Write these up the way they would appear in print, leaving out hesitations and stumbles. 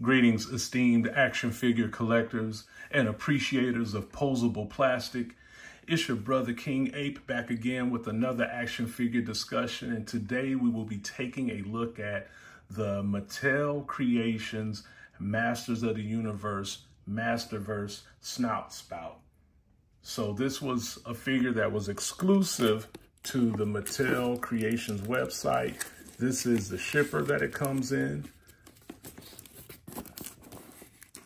Greetings, esteemed action figure collectors and appreciators of posable plastic. It's your brother King Ape back again with another action figure discussion. And today we will be taking a look at the Mattel Creations Masters of the Universe Masterverse SNOUT-SPOUT. So this was a figure that was exclusive to the Mattel Creations website. This is the shipper that it comes in.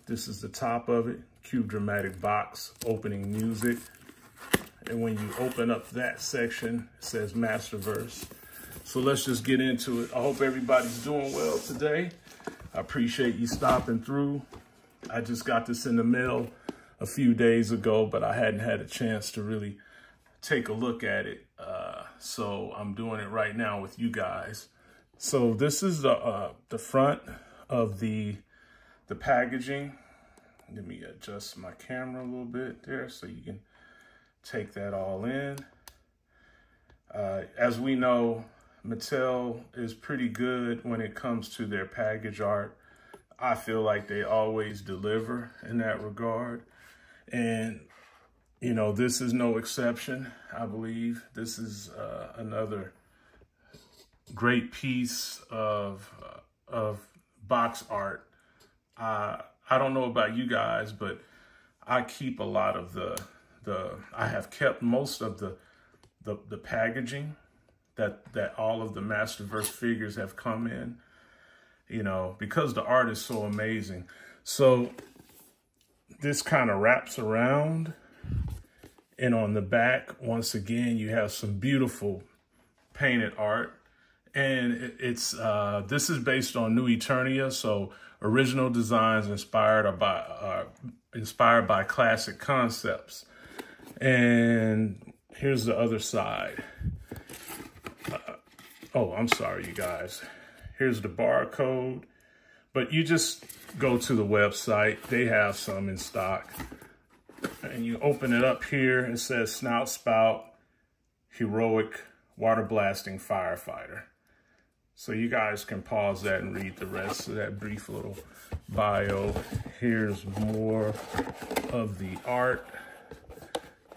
This is the top of it, cube dramatic box, opening music. And when you open up that section, it says Masterverse. So let's just get into it. I hope everybody's doing well today. I appreciate you stopping through. I just got this in the mail a few days ago, but I hadn't had a chance to really take a look at it. So I'm doing it right now with you guys. So this is the front of the packaging. Let me adjust my camera a little bit there so you can take that all in. As we know, Mattel is pretty good when it comes to their package art. I feel like they always deliver in that regard. And, you know, this is no exception, I believe. This is another great piece of box art. I don't know about you guys, but I keep a lot of I have kept most of the packaging that all of the Masterverse figures have come in, you know, because the art is so amazing. So this kind of wraps around, and on the back, once again, you have some beautiful painted art. And this is based on New Eternia, so original designs inspired by classic concepts. And here's the other side. Oh, I'm sorry, you guys. Here's the barcode, but you just go to the website. They have some in stock. And you open it up here, it says SNOUT-SPOUT, Heroic Water Blasting Firefighter. So you guys can pause that and read the rest of that brief little bio. Here's more of the art.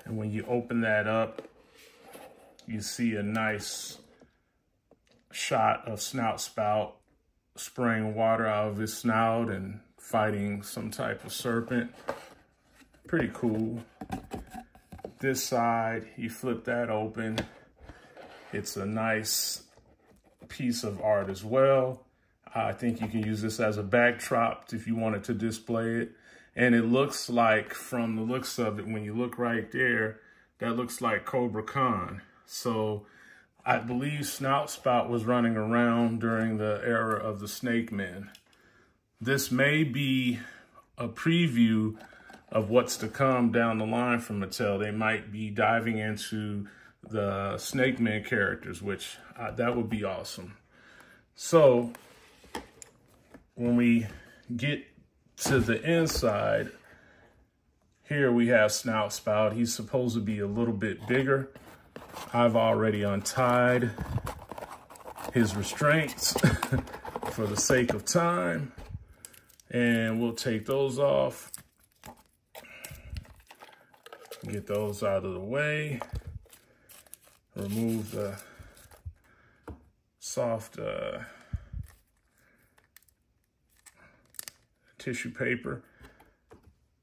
And when you open that up, you see a nice shot of SNOUT-SPOUT spraying water out of his snout and fighting some type of serpent. Pretty cool. This side, you flip that open. It's a nice piece of art as well. I think you can use this as a backdrop if you wanted to display it. And it looks like, from the looks of it, when you look right there, that looks like Cobra Khan. So I believe SNOUT-SPOUT was running around during the era of the Snake Men. This may be a preview of what's to come down the line from Mattel. They might be diving into the Snake Men characters, which that would be awesome. So when we get to the inside, here we have SNOUT-SPOUT. He's supposed to be a little bit bigger. I've already untied his restraints for the sake of time, and we'll take those off. Get those out of the way. Remove the soft tissue paper,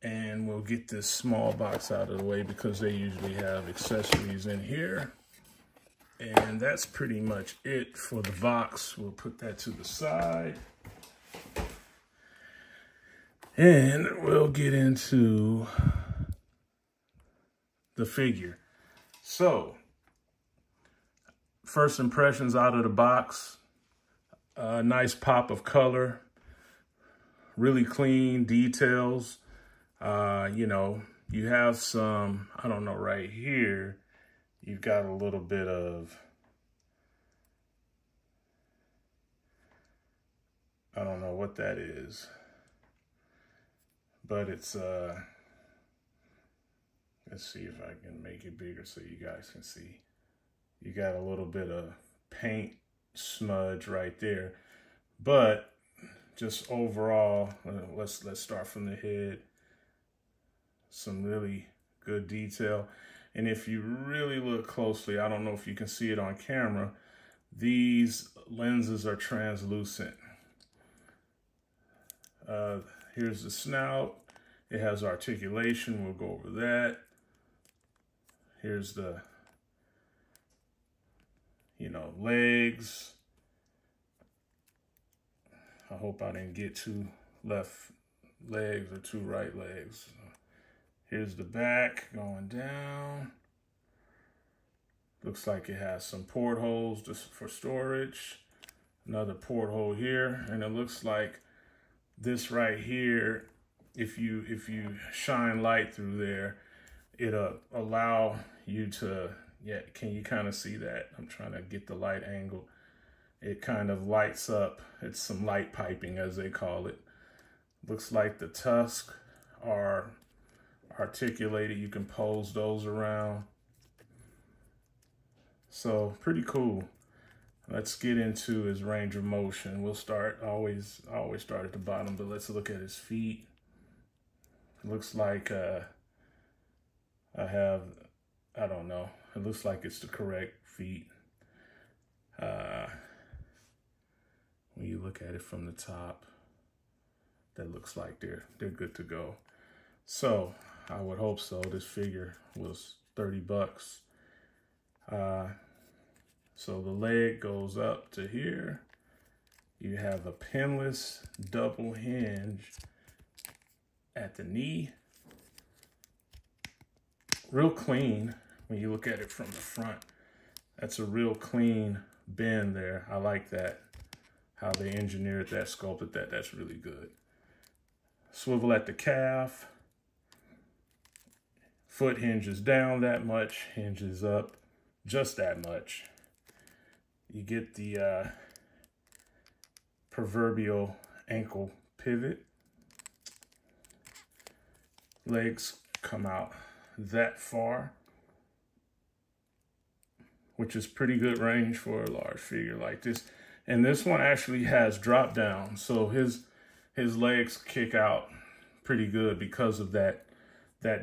and we'll get this small box out of the way because they usually have accessories in here. And that's pretty much it for the box. We'll put that to the side. And we'll get into the figure. So, first impressions out of the box, a nice pop of color, really clean details. You know, you have some, I don't know, right here, you've got a little bit of, I don't know what that is, but it's, let's see if I can make it bigger so you guys can see. You got a little bit of paint smudge right there, but just overall, let's start from the head. Some really good detail. And if you really look closely, I don't know if you can see it on camera, these lenses are translucent. Here's the snout. It has articulation. We'll go over that. Here's the, legs. I hope I didn't get two left legs or two right legs. Here's the back going down. Looks like it has some portholes just for storage. Another porthole here, and it looks like this right here, if you shine light through there, it'll allow you to, can you kind of see that? I'm trying to get the light angle. It kind of lights up. It's some light piping, as they call it. Looks like the tusks are articulated. You can pose those around. So pretty cool. Let's get into his range of motion. We'll start, I always start at the bottom, but let's look at his feet. It looks like I don't know. It looks like it's the correct feet. When you look at it from the top, that looks like they're good to go. So I would hope so. This figure was 30 bucks. So the leg goes up to here. You have a pinless double hinge at the knee. Real clean when you look at it from the front. That's a real clean bend there. I like that. How they engineered that, sculpted that. That's really good. Swivel at the calf. Foot hinges down that much, hinges up just that much. You get the proverbial ankle pivot. Legs come out that far, which is pretty good range for a large figure like this. And this one actually has drop down, so his legs kick out pretty good because of that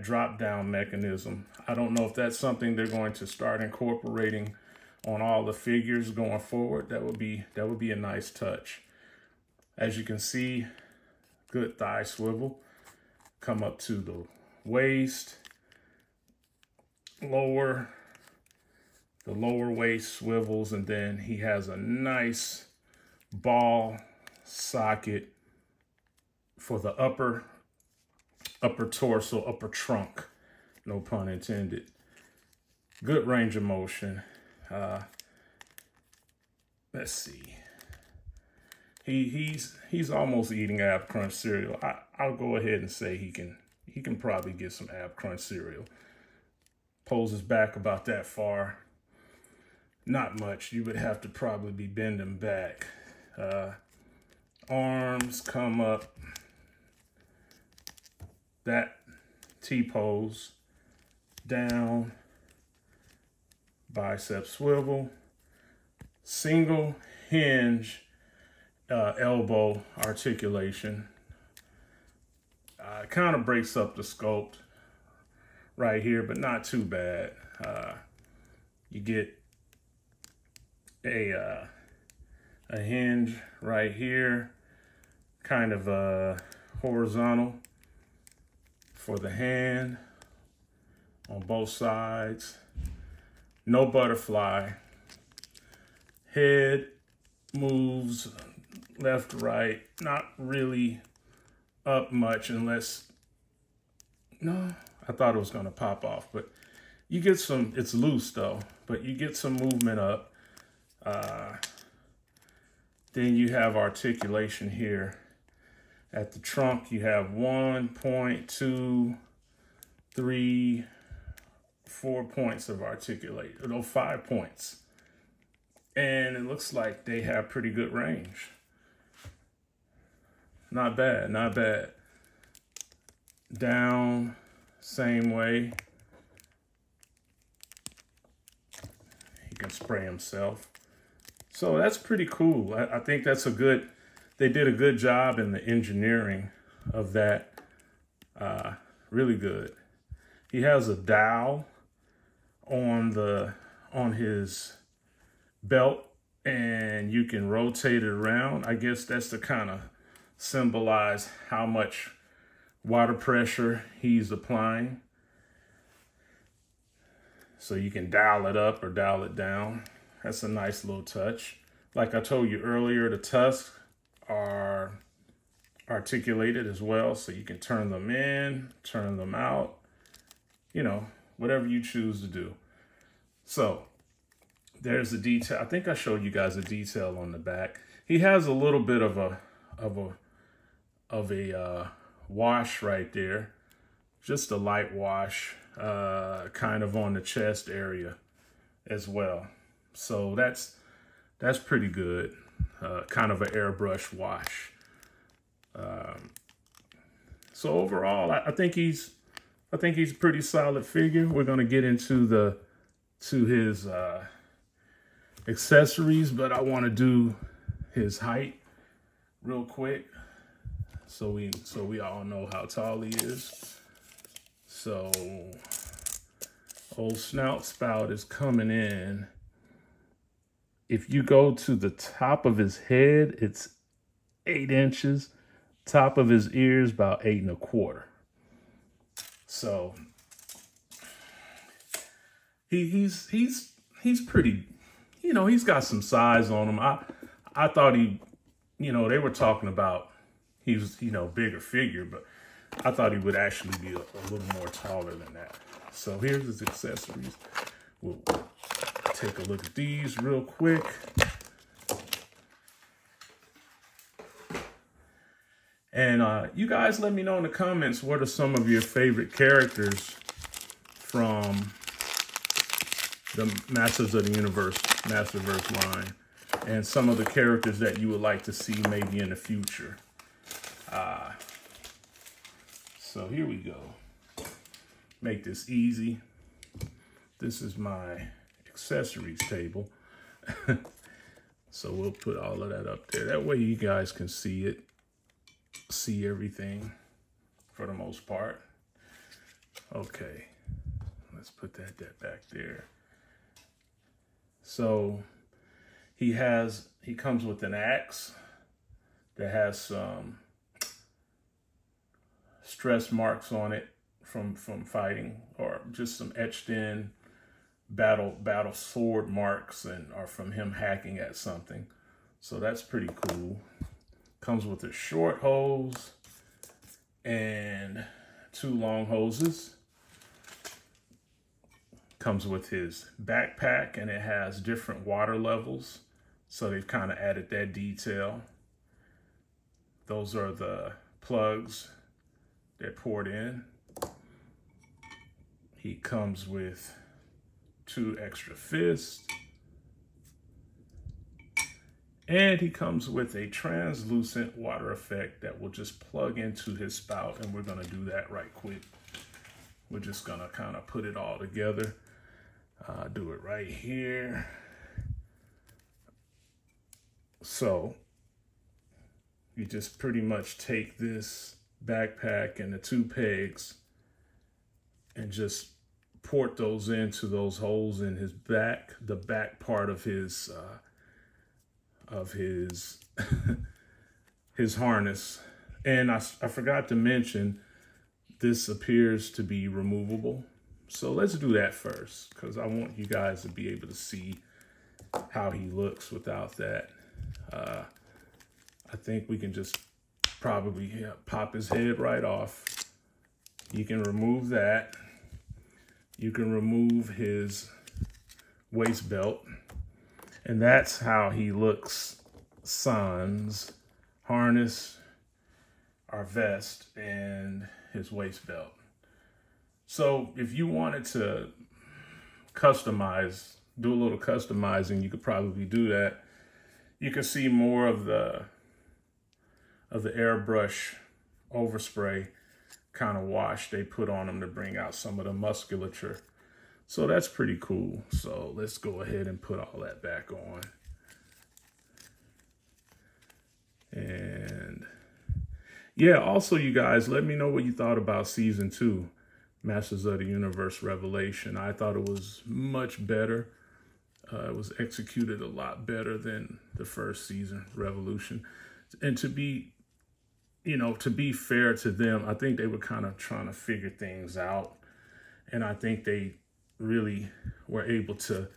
drop down mechanism. I don't know if that's something they're going to start incorporating on all the figures going forward. That would be a nice touch. As you can see, good thigh swivel. Come up to the waist. The lower waist swivels, and then he has a nice ball socket for the upper torso, upper trunk, no pun intended. Good range of motion. Let's see. He's almost eating Ab Crunch cereal. I'll go ahead and say he can probably get some Ab Crunch cereal. Poses back about that far. Not much. You would have to probably be bending back. Arms come up. That T-pose. Down. Bicep swivel. Single hinge elbow articulation. It kind of breaks up the sculpt right here, but not too bad. You get a hinge right here, kind of horizontal for the hand on both sides. No butterfly. Head moves left, right, not really up much unless, no, I thought it was gonna pop off, but you get some, it's loose though, but you get some movement up. Then you have articulation here. At the trunk, you have 1, 2, 3, 4 points of articulate, no, 5 points. And it looks like they have pretty good range. Not bad, not bad. Down, same way. He can spray himself. So that's pretty cool. I think that's a good they did a good job in the engineering of that. Really good. He has a dial on his belt, and you can rotate it around. I guess that's to kind of symbolize how much water pressure he's applying. So you can dial it up or dial it down. That's a nice little touch. Like I told you earlier, the tusks are articulated as well, so you can turn them in, turn them out, you know, whatever you choose to do. So there's the detail. I think I showed you guys a detail on the back. He has a little bit of a wash right there, just a light wash, kind of on the chest area as well. So that's pretty good. Kind of an airbrush wash. So overall, I think he's a pretty solid figure. We're gonna get into his accessories, but I want to do his height real quick, so we all know how tall he is. So old Snout-Spout is coming in. If you go to the top of his head, it's 8 inches. Top of his ears, about 8 1/4. So he's pretty, you know, he's got some size on him. I thought he, you know, they were talking about he was, you know, bigger figure, but I thought he would actually be a little more taller than that. So here's his accessories. We'll take a look at these real quick. And you guys let me know in the comments, what are some of your favorite characters from the Masters of the Universe, Masterverse line, and some of the characters that you would like to see maybe in the future. So here we go. Make this easy. This is my accessories table. So we'll put all of that up there. That way you guys can see it. See everything for the most part. Okay, let's put that back there. So he comes with an axe that has some stress marks on it from fighting, or just some etched in battle sword marks, and are from him hacking at something. So that's pretty cool. Comes with a short hose and 2 long hoses. Comes with his backpack, and it has different water levels. So they've kind of added that detail. Those are the plugs that poured in. He comes with 2 extra fists. And he comes with a translucent water effect that will just plug into his spout. And we're gonna do that right quick. We're just gonna kind of put it all together. Do it right here. So you just pretty much take this backpack and the 2 pegs and just port those into those holes in his back, the back part of his his harness. And I forgot to mention, this appears to be removable. So let's do that first, because I want you guys to be able to see how he looks without that. I think we can just probably pop his head right off. You can remove that. You can remove his waist belt. And that's how he looks sans harness, our vest, and his waist belt. So if you wanted to customize, do a little customizing, you could probably do that. You can see more of the airbrush overspray kind of wash they put on them to bring out some of the musculature. So that's pretty cool. So let's go ahead and put all that back on. And yeah, also you guys, let me know what you thought about season 2, Masters of the Universe Revelation. I thought it was much better. It was executed a lot better than the first season, Revolution. And to be, to be fair to them, I think they were kind of trying to figure things out. And I think they really were able to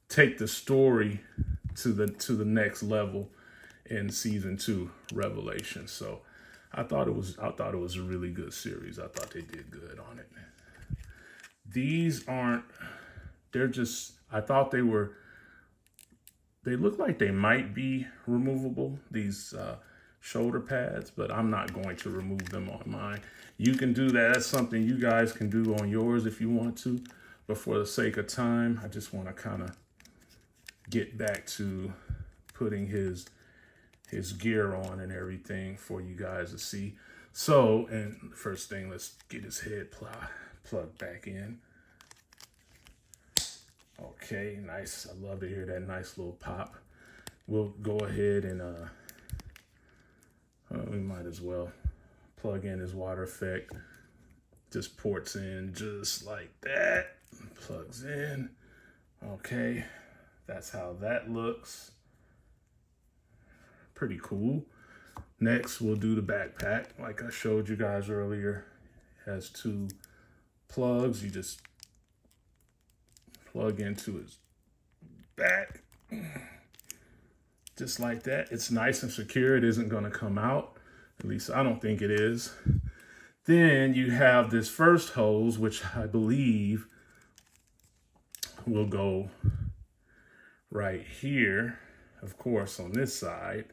take the story to the next level in season 2, Revelation. So I thought it was a really good series. I thought they did good on it. These aren't, they're just, I thought they look like they might be removable, these shoulder pads, but I'm not going to remove them on mine. You can do that. That's something you guys can do on yours if you want to. But for the sake of time, I just want to kind of get back to putting his gear on and everything for you guys to see. So, and first thing, let's get his head plugged back in. Okay, nice. I love to hear that nice little pop. We'll go ahead and we might as well plug in his water effect. Just ports in just like that. Plugs in. Okay, that's how that looks. Pretty cool. Next, we'll do the backpack. Like I showed you guys earlier, it has 2 plugs. You just plug into his back, just like that. It's nice and secure. It isn't going to come out. At least I don't think it is. Then you have this first hose, which I believe will go right here, of course, on this side.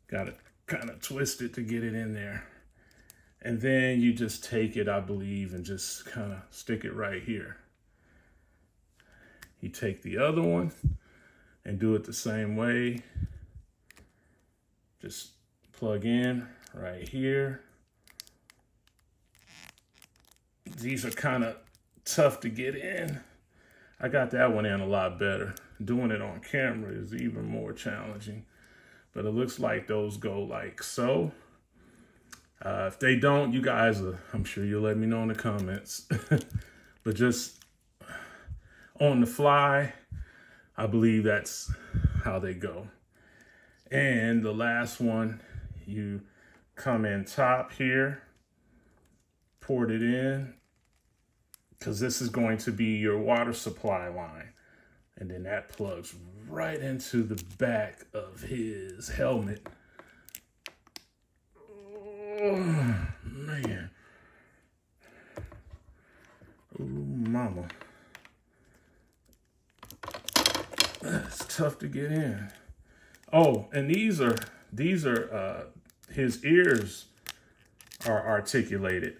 Got to kind of twist it to get it in there. And then you just take it, I believe, and just kind of stick it right here. You take the other one and do it the same way. Just plug in right here. These are kind of tough to get in. I got that one in a lot better. Doing it on camera is even more challenging. But it looks like those go like so. If they don't, you guys, I'm sure you'll let me know in the comments. But just on the fly, I believe that's how they go. And the last one, you come in top here, port it in, because this is going to be your water supply line. And then that plugs right into the back of his helmet. Oh, man. Oh, mama. That's tough to get in. Oh, and these are his ears are articulated.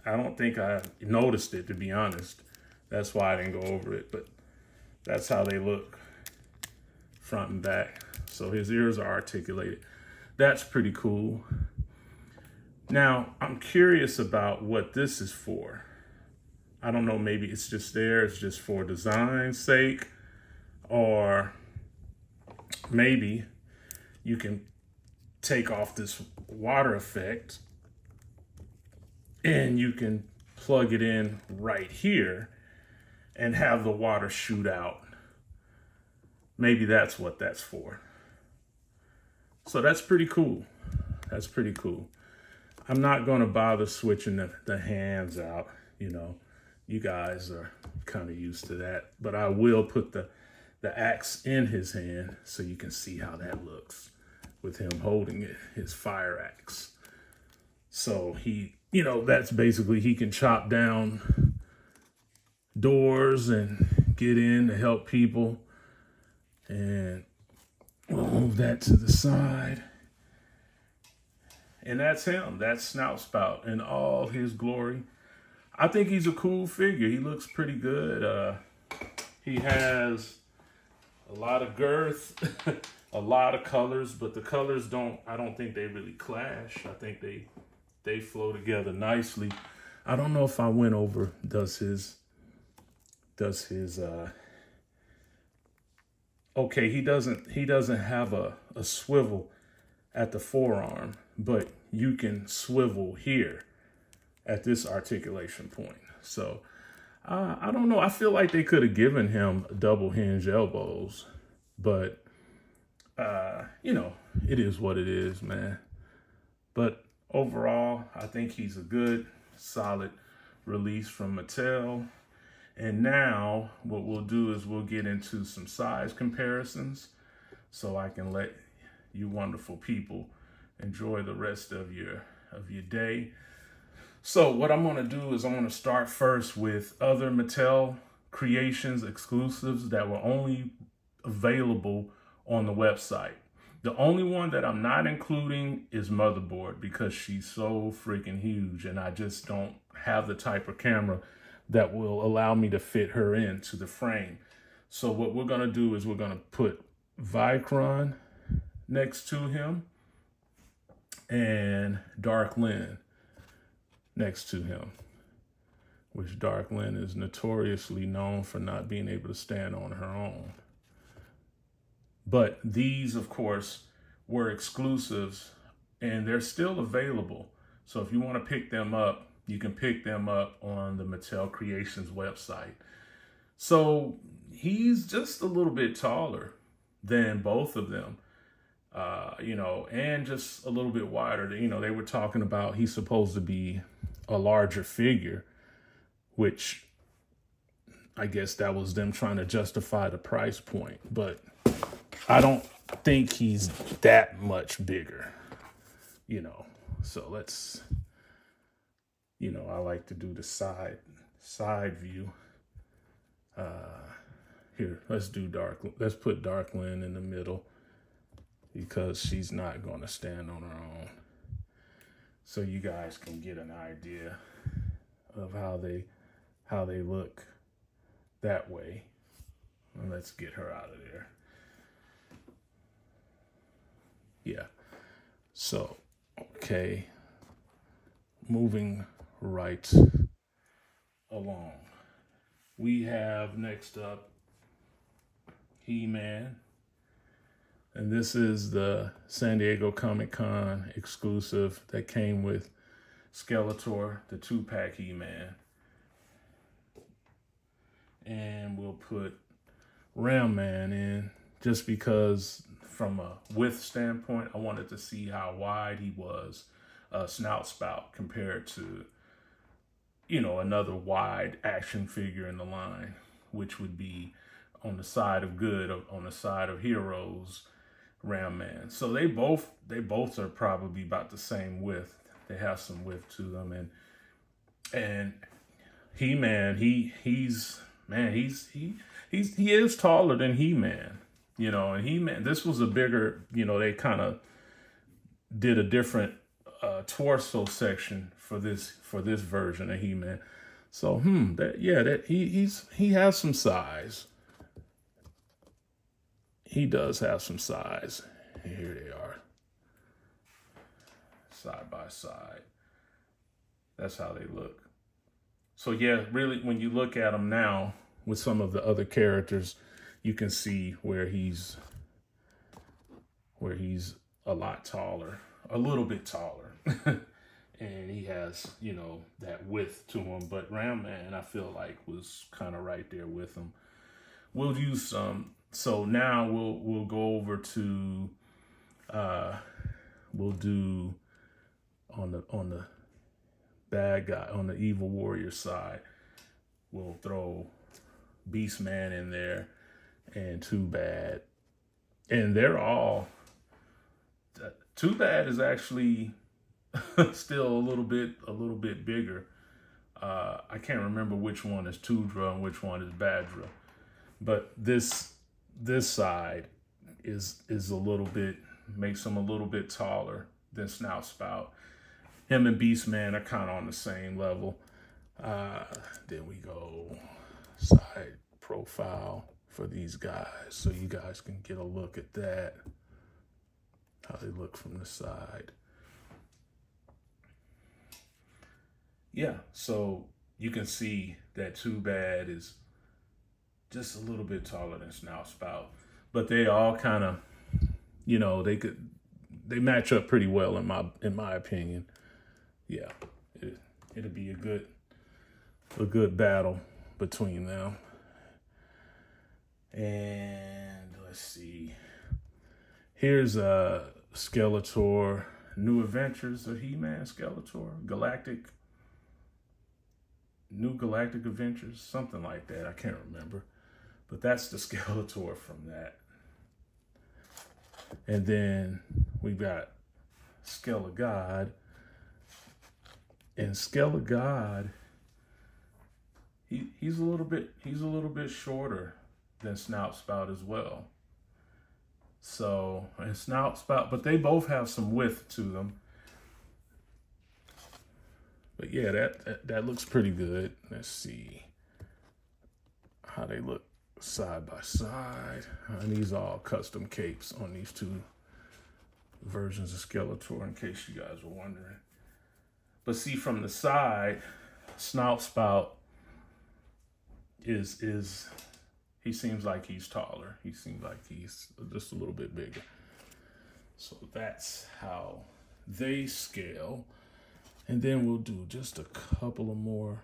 I don't think I noticed it, to be honest. That's why I didn't go over it, but that's how they look front and back. So his ears are articulated. That's pretty cool. Now, I'm curious about what this is for. I don't know, maybe it's just there, it's just for design's sake, or maybe you can take off this water effect and you can plug it in right here and have the water shoot out. Maybe that's what that's for. So that's pretty cool. That's pretty cool. I'm not going to bother switching the hands out. You know, you guys are kind of used to that. But I will put the axe in his hand so you can see how that looks with him holding it, his fire axe. So he, you know, that's basically, he can chop down doors and get in to help people. And we'll move that to the side. And that's him. That's Snout-Spout in all his glory. I think he's a cool figure. He looks pretty good. He has a lot of girth, a lot of colors, but the colors I don't think they really clash. I think they flow together nicely. I don't know if I went over, does his does his okay, he doesn't have a swivel at the forearm, but you can swivel here at this articulation point. So I don't know. I feel like they could have given him double hinge elbows, but you know, it is what it is, man. But overall, I think he's a good, solid release from Mattel. And now what we'll do is we'll get into some size comparisons so I can let you wonderful people enjoy the rest of your day. So what I'm going to do is I'm going to start first with other Mattel Creations exclusives that were only available on the website. The only one that I'm not including is Motherboard because she's so freaking huge and I just don't have the type of camera that will allow me to fit her into the frame. So what we're going to do is we're going to put Vicron next to him and Dark Lynn next to him, which Dark Lynn is notoriously known for not being able to stand on her own. But these, of course, were exclusives and they're still available. So if you want to pick them up, you can pick them up on the Mattel Creations website. So he's just a little bit taller than both of them, you know, and just a little bit wider. You know, they were talking about he's supposed to be a larger figure, which I guess that was them trying to justify the price point. But I don't think he's that much bigger, you know. So let's... You know, I like to do the side view. Here, let's put Dark Lynn in the middle because she's not going to stand on her own. So you guys can get an idea of how they look that way. And let's get her out of there. Yeah. So, okay. Moving right along. We have next up He-Man. And this is the San Diego Comic-Con exclusive that came with Skeletor, the 2-pack He-Man. And we'll put Ram Man in just because from a width standpoint, I wanted to see how wide he was. Snout-Spout compared to, you know, another wide action figure in the line, which would be on the side of good, on the side of heroes, Ram Man. So they both are probably about the same width. They have some width to them, and He-Man, he is taller than He-Man, you know, and He-Man, this was a bigger, you know, they kind of did a different torso section for this version of He-Man. So he has some size. He does have some size. Here they are, side by side. That's how they look. So yeah, really, when you look at him now with some of the other characters, you can see where he's a lot taller, a little bit taller. And he has, you know, that width to him. But Ram Man, I feel like, was kind of right there with him. We'll use some. So now we'll go over to we'll do on the bad guy, on the evil warrior side, we'll throw Beast Man in there and Too Bad. And they're all, Too Bad is actually still a little bit bigger. I can't remember which one is Tudra and which one is Badra, but this side is a little bit, makes him a little bit taller than Snout-Spout. Him and Beastman are kind of on the same level. Then we go side profile for these guys, so you guys can get a look at that, how they look from the side. Yeah, so you can see that Too Bad is just a little bit taller than Snout-Spout, but they all kind of, you know, they match up pretty well in my opinion. Yeah, it'll be a good battle between them. And let's see. Here's a Skeletor, New Adventures of He-Man Skeletor, New Galactic Adventures, something like that. I can't remember. But that's the Skeletor from that. And then we got Skelegod. And Skelegod, he's a little bit shorter than Snout-Spout as well. So, and Snout-Spout, but they both have some width to them. But yeah, that looks pretty good. Let's see how they look side by side. And these are all custom capes on these two versions of Skeletor, in case you guys were wondering. But see, from the side, Snout-Spout he seems like he's taller. He seems like he's just a little bit bigger. So that's how they scale. And then we'll do just a couple of more.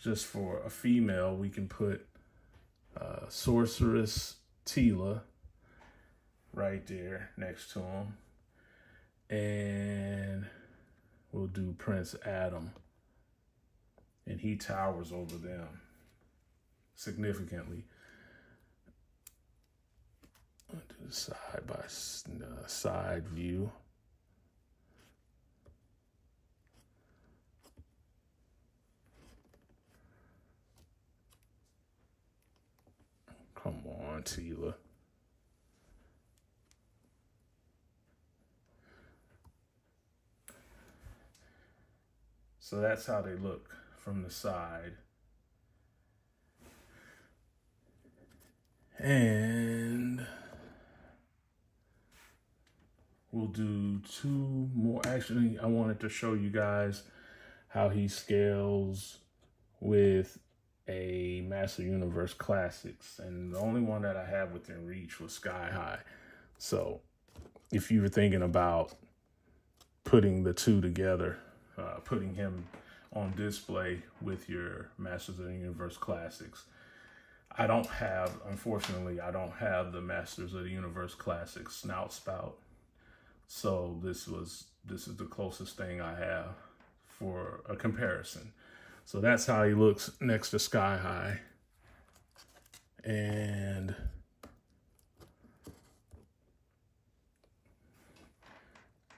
Just for a female, we can put Sorceress Teela right there next to him. And we'll do Prince Adam. And he towers over them significantly. I'll do the side by side view. Come on, Teela. So that's how they look from the side. And we'll do two more. Actually, I wanted to show you guys how he scales with a Master Universe Classics. And the only one that I have within reach was Sky High. So if you were thinking about putting the two together, putting him on display with your Masters of the Universe Classics, unfortunately, I don't have the Masters of the Universe Classics Snout-Spout. So this is the closest thing I have for a comparison. So that's how he looks next to Sky High. And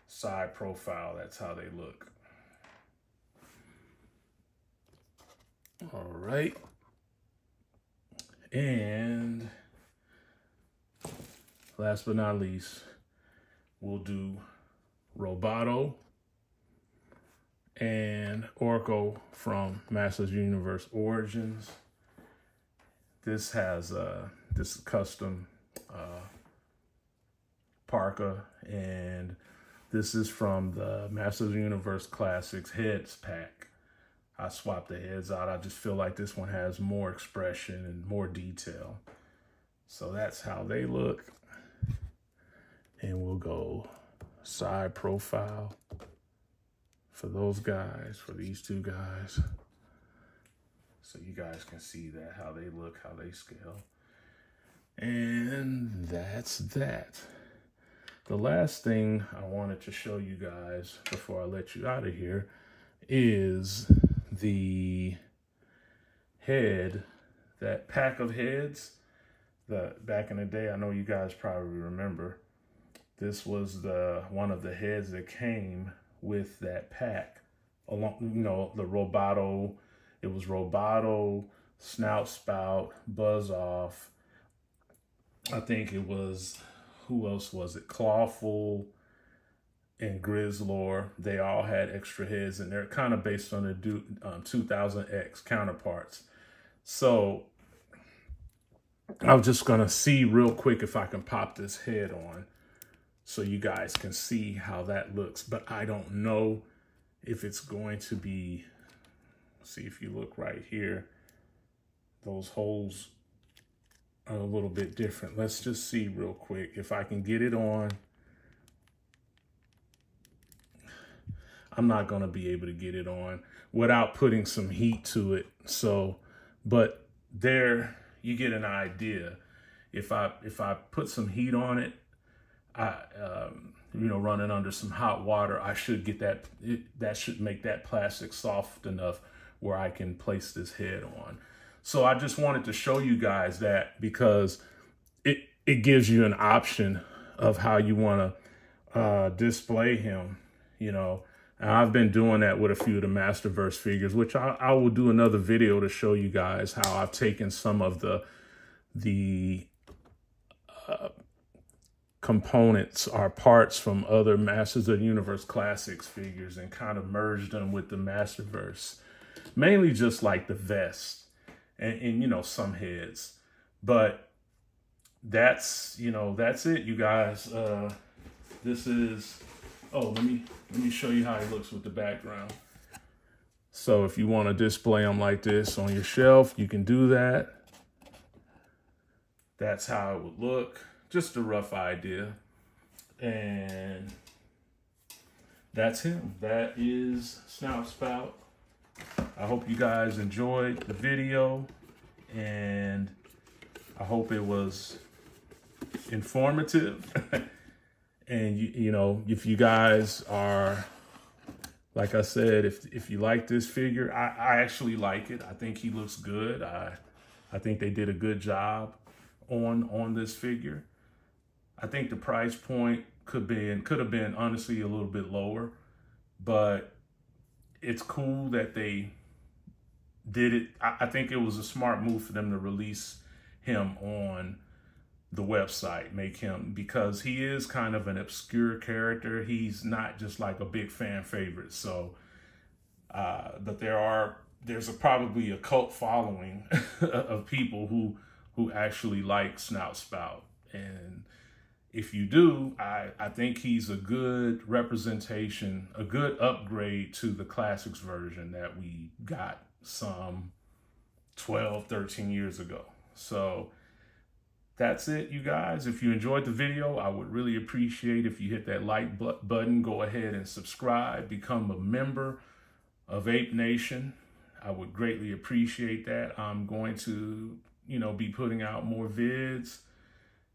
side profile, that's how they look. All right. And last but not least, we'll do Roboto and Orko from Masters Universe Origins. This has this custom parka, and this is from the Masters Universe Classics Heads pack. I swapped the heads out. I just feel like this one has more expression and more detail. So that's how they look. And we'll go side profile for those guys, for these two guys. So you guys can see that, how they look, how they scale. And that's that. The last thing I wanted to show you guys before I let you out of here is the head, that pack of heads that back in the day, I know you guys probably remember, this was one of the heads that came with that pack. Along, you know, the Roboto, it was Roboto, Snout-Spout, Buzz-Off. I think it was, who else was it? Clawful and Grizzlor. They all had extra heads, and they're kind of based on the 2000X counterparts. So I'm just gonna see real quick if I can pop this head on so you guys can see how that looks. But I don't know if it's going to be, see if you look right here, those holes are a little bit different. Let's just see real quick if I can get it on. I'm not gonna be able to get it on without putting some heat to it. So, but there you get an idea. If I put some heat on it, you know, running under some hot water, I should get that, that should make that plastic soft enough where I can place this head on. So I just wanted to show you guys that, because it gives you an option of how you want to display him, you know. And I've been doing that with a few of the Masterverse figures, which I will do another video to show you guys how I've taken some of the components or parts from other Masters of the Universe Classics figures and kind of merged them with the Masterverse. Mainly just like the vest and you know, some heads. But that's, you know, that's it, you guys. This is, oh, let me show you how he looks with the background. So if you want to display them like this on your shelf, you can do that. That's how it would look. Just a rough idea. And that's him. That is Snout-Spout. I hope you guys enjoyed the video, and I hope it was informative. And you know, if you guys are, like I said, if you like this figure, I actually like it. I think he looks good. I think they did a good job on this figure. I think the price point could have been honestly a little bit lower, but it's cool that they did it. I think it was a smart move for them to release him on the website, make him, because he is kind of an obscure character. He's not just like a big fan favorite. So, but there's probably a cult following of people who actually like Snout-Spout. And if you do, I think he's a good representation, a good upgrade to the classics version that we got some 12, 13 years ago. So that's it, you guys. If you enjoyed the video, I would really appreciate if you hit that like button, go ahead and subscribe, become a member of Ape Nation. I would greatly appreciate that. I'm going to, you know, be putting out more vids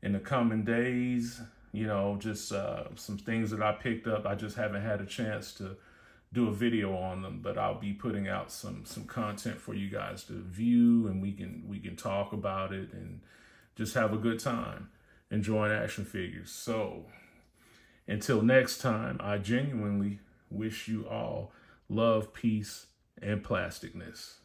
in the coming days, you know, just some things that I picked up. I just haven't had a chance to do a video on them, but I'll be putting out some content for you guys to view, and we can talk about it and just have a good time enjoying action figures. So until next time, I genuinely wish you all love, peace, and plasticness.